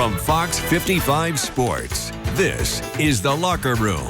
From Fox 55 Sports, this is The Locker Room.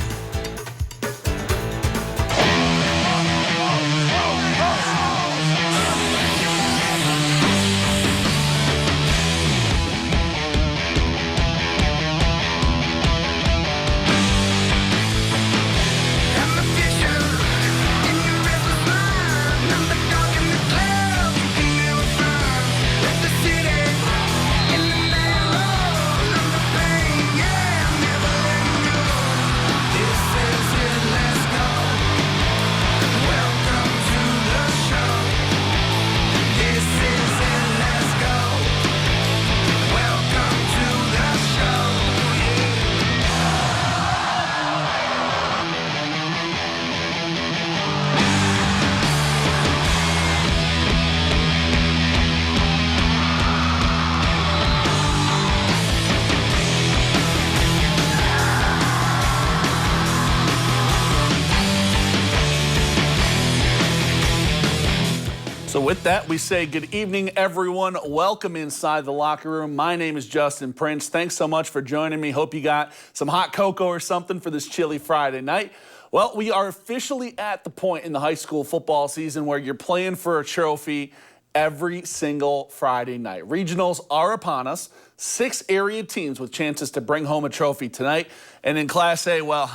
So with that, we say good evening, everyone. Welcome inside the locker room. My name is Justin Prince. Thanks so much for joining me. Hope you got some hot cocoa or something for this chilly Friday night. Well, we are officially at the point in the high school football season where you're playing for a trophy every single Friday night. Regionals are upon us. 6 area teams with chances to bring home a trophy tonight. And in Class A, well,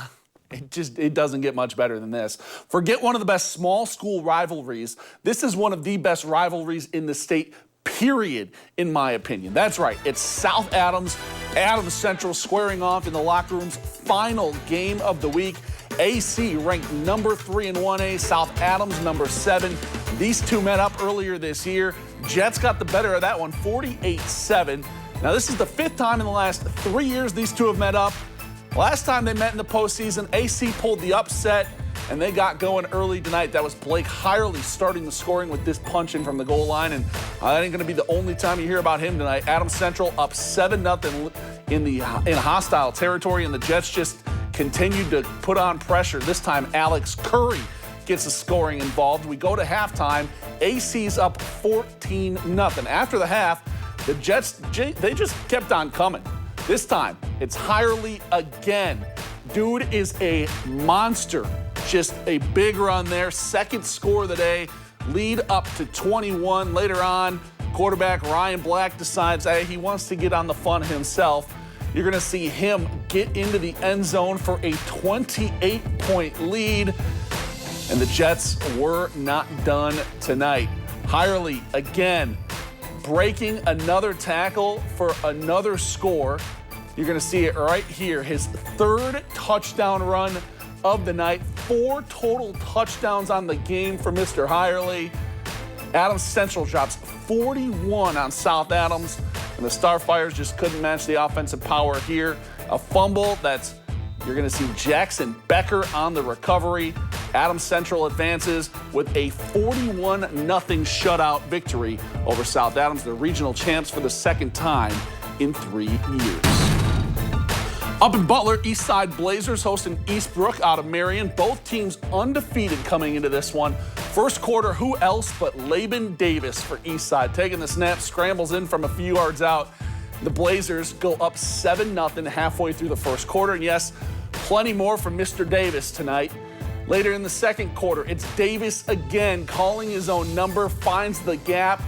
it doesn't get much better than this. Forget one of the best small school rivalries. This is one of the best rivalries in the state, period, in my opinion. That's right. It's South Adams, Adams Central squaring off in the locker room's final game of the week. AC ranked number 3 in 1A, South Adams number 7. These two met up earlier this year. Jets got the better of that one, 48-7. Now, this is the 5th time in the last 3 years these two have met up. Last time they met in the postseason, AC pulled the upset, and they got going early tonight. That was Blake Hirely starting the scoring with this punch in from the goal line, and that ain't going to be the only time you hear about him tonight. Adams Central up 7-0 in hostile territory, and the Jets just continued to put on pressure. This time, Alex Curry gets the scoring involved. We go to halftime. AC's up 14-0. After the half, the Jets, they just kept on coming. This time, it's Hirely again. Dude is a monster. Just a big run there. Second score of the day. Lead up to 21. Later on, quarterback Ryan Black decides he wants to get on the fun himself. You're going to see him get into the end zone for a 28-point lead. And the Jets were not done tonight. Hirely again breaking another tackle for another score. You're going to see it right here. His 3rd touchdown run of the night. 4 total touchdowns on the game for Mr. Hirely. Adams Central drops 41 on South Adams, and the Starfires just couldn't match the offensive power here. A fumble you're going to see Jackson Becker on the recovery. Adams Central advances with a 41-0 shutout victory over South Adams, the regional champs for the 2nd time in 3 years. Up in Butler, Eastside Blazers hosting Eastbrook out of Marion. Both teams undefeated coming into this one. First quarter, who else but Laban Davis for Eastside. Taking the snap, scrambles in from a few yards out. The Blazers go up 7-0 halfway through the first quarter. And yes, plenty more from Mr. Davis tonight. Later in the second quarter, it's Davis again calling his own number, finds the gap,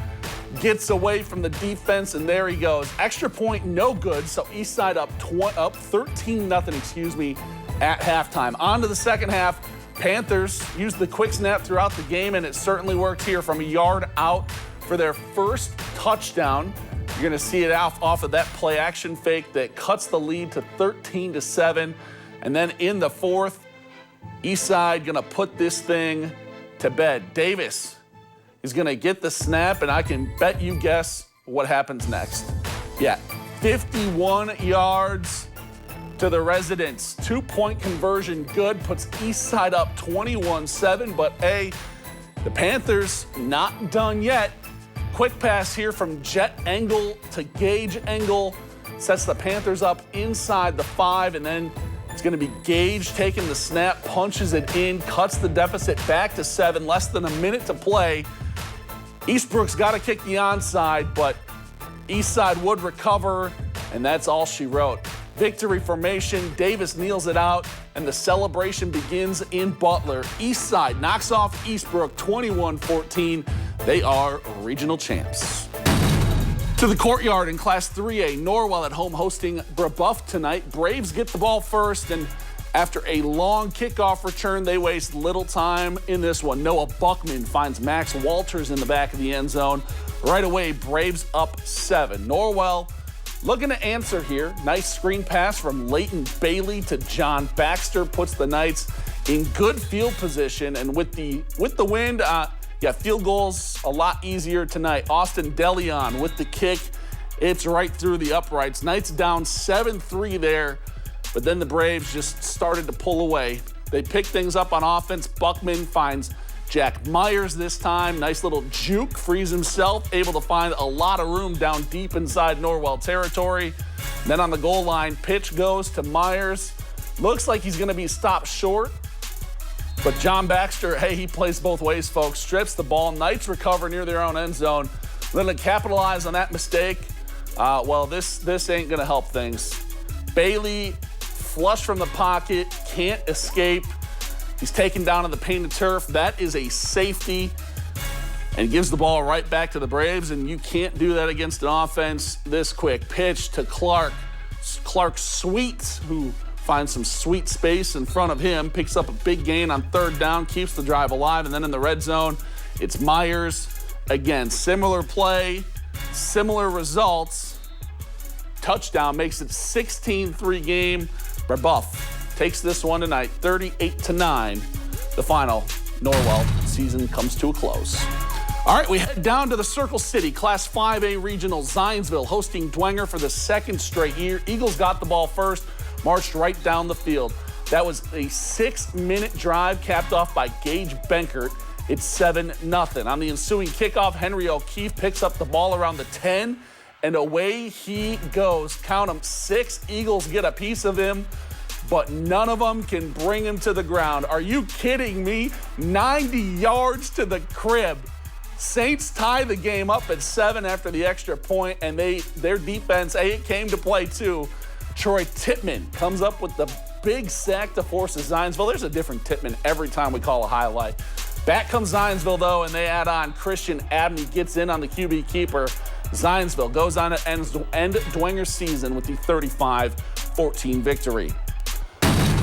gets away from the defense, and there he goes. Extra point, no good, so Eastside up 13-0, at halftime. On to the second half. Panthers used the quick snap throughout the game, and it certainly worked here from a yard out for their first touchdown. You're going to see it off of that play action fake that cuts the lead to 13-7. And then in the fourth, Eastside going to put this thing to bed. Davis is going to get the snap, and I can bet you guess what happens next. Yeah, 51 yards to the residents. 2-point conversion good, puts Eastside up 21-7, but the Panthers not done yet. Quick pass here from Jet Engel to Gage Engel. Sets the Panthers up inside the 5, and then it's going to be Gage taking the snap, punches it in, cuts the deficit back to 7, less than a minute to play. Eastbrook's got to kick the onside, but Eastside would recover. and that's all she wrote. Victory formation, Davis kneels it out, and the celebration begins in Butler. Eastside knocks off Eastbrook 21-14. They are regional champs. To the courtyard in Class 3A, Norwell at home hosting Brebeuf tonight. Braves get the ball first, and after a long kickoff return, they waste little time in this one. Noah Buckman finds Max Walters in the back of the end zone. Right away, Braves up 7. Norwell looking to answer here. Nice screen pass from Leighton Bailey to John Baxter puts the Knights in good field position. And with the wind, field goals a lot easier tonight. Austin DeLeon with the kick. It's right through the uprights. Knights down 7-3 there. But then the Braves just started to pull away. They pick things up on offense. Buckman finds Jack Myers this time. Nice little juke, frees himself, able to find a lot of room down deep inside Norwell territory. Then on the goal line, pitch goes to Myers. Looks like he's going to be stopped short. But John Baxter, hey, he plays both ways, folks. Strips the ball. Knights recover near their own end zone. Then to capitalize on that mistake, this ain't going to help things. Bailey, flush from the pocket, can't escape. He's taken down on the painted turf. That is a safety and gives the ball right back to the Braves, and you can't do that against an offense this quick. Pitch to Clark. Clark Sweet, who finds some sweet space in front of him, picks up a big gain on third down, keeps the drive alive, and then in the red zone, it's Myers. Again, similar play, similar results. Touchdown makes it 16-3 game. Brebeuf takes this one tonight, 38-9. The final Norwell season comes to a close. All right, we head down to the Circle City, Class 5A Regional. Zionsville hosting Dwenger for the second straight year. Eagles got the ball first, marched right down the field. That was a 6-minute drive capped off by Gage Benkert. It's 7-0. On the ensuing kickoff, Henry O'Keefe picks up the ball around the 10, and away he goes. Count them, 6 Eagles get a piece of him, but none of them can bring him to the ground. Are you kidding me? 90 yards to the crib. Saints tie the game up at 7 after the extra point, and their defense, it came to play too. Troy Tippmann comes up with the big sack to force Zionsville. There's a different Tippmann every time we call a highlight. Back comes Zionsville, though, and they add on Christian Abney, gets in on the QB keeper. Zionsville goes on to end Dwenger's season with the 35-14 victory.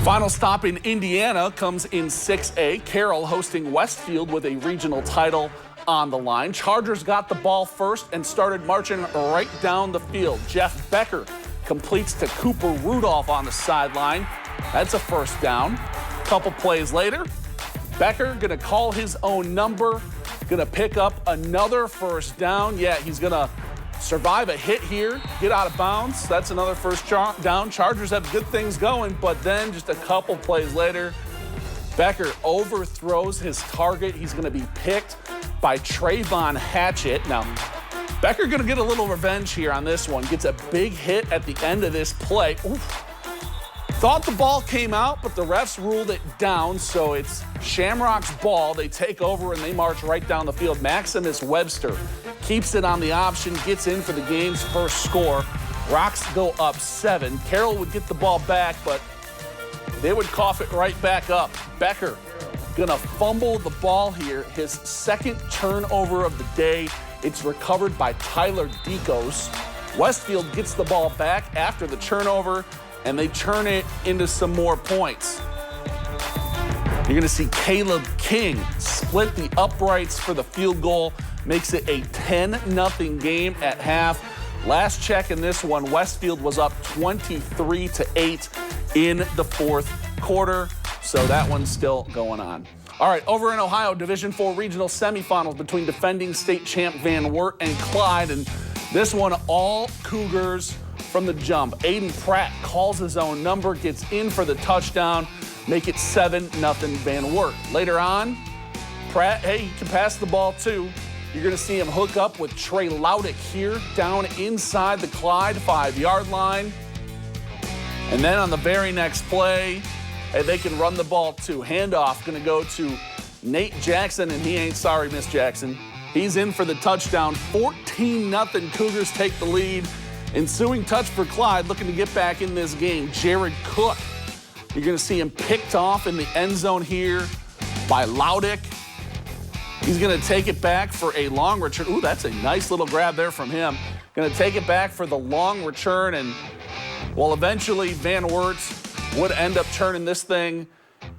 Final stop in Indiana comes in 6A. Carroll hosting Westfield with a regional title on the line. Chargers got the ball first and started marching right down the field. Jeff Becker completes to Cooper Rudolph on the sideline. That's a first down. A couple plays later, Becker gonna call his own number, gonna pick up another first down. Yeah, he's gonna survive a hit here, get out of bounds. That's another first down. Chargers have good things going, but then just a couple plays later, Becker overthrows his target. He's gonna be picked by Trayvon Hatchett. Now, Becker gonna get a little revenge here on this one. Gets a big hit at the end of this play. Oof. Thought the ball came out, but the refs ruled it down, so it's Shamrock's ball. They take over and they march right down the field. Maximus Webster keeps it on the option, gets in for the game's first score. Rocks go up 7. Carroll would get the ball back, but they would cough it right back up. Becker gonna fumble the ball here. His second turnover of the day. It's recovered by Tyler Dekos. Westfield gets the ball back after the turnover, and they turn it into some more points. You're going to see Caleb King split the uprights for the field goal, makes it a 10-0 game at half. Last check in this one, Westfield was up 23-8 in the fourth quarter, so that one's still going on. All right, over in Ohio, Division IV regional semifinals between defending state champ Van Wert and Clyde, and this one all Cougars from the jump. Aiden Pratt calls his own number, gets in for the touchdown, make it 7-0 Van Wert. Later on, Pratt, hey, he can pass the ball too. You're gonna see him hook up with Trey Laudick here down inside the Clyde 5-yard line. And then on the very next play, hey, they can run the ball too. Handoff gonna go to Nate Jackson, and he ain't sorry, Miss Jackson. He's in for the touchdown. 14-0 Cougars take the lead Ensuing touch for Clyde, looking to get back in this game, Jared Cook. You're going to see him picked off in the end zone here by Laudick. He's going to take it back for a long return. Ooh, that's a nice little grab there from him. Going to take it back for the long return, and, well, eventually Van Wert would end up turning this thing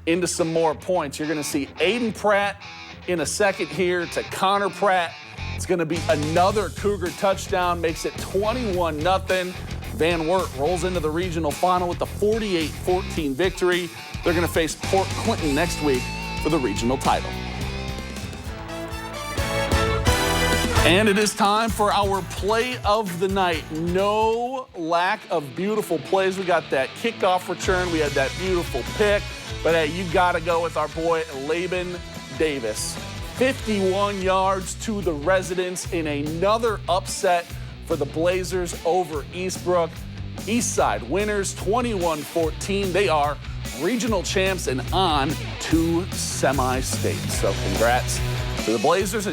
into some more points. You're going to see Aiden Pratt in a second here to Connor Pratt. It's going to be another Cougar touchdown, makes it 21-0. Van Wert rolls into the regional final with the 48-14 victory. They're going to face Port Clinton next week for the regional title. And it is time for our play of the night. No lack of beautiful plays. We got that kickoff return. We had that beautiful pick. But, hey, you got to go with our boy Laban Davis. 51 yards to the residents in another upset for the Blazers over Eastbrook. Eastside winners 21-14. They are regional champs and on to semi-state. So congrats to the Blazers.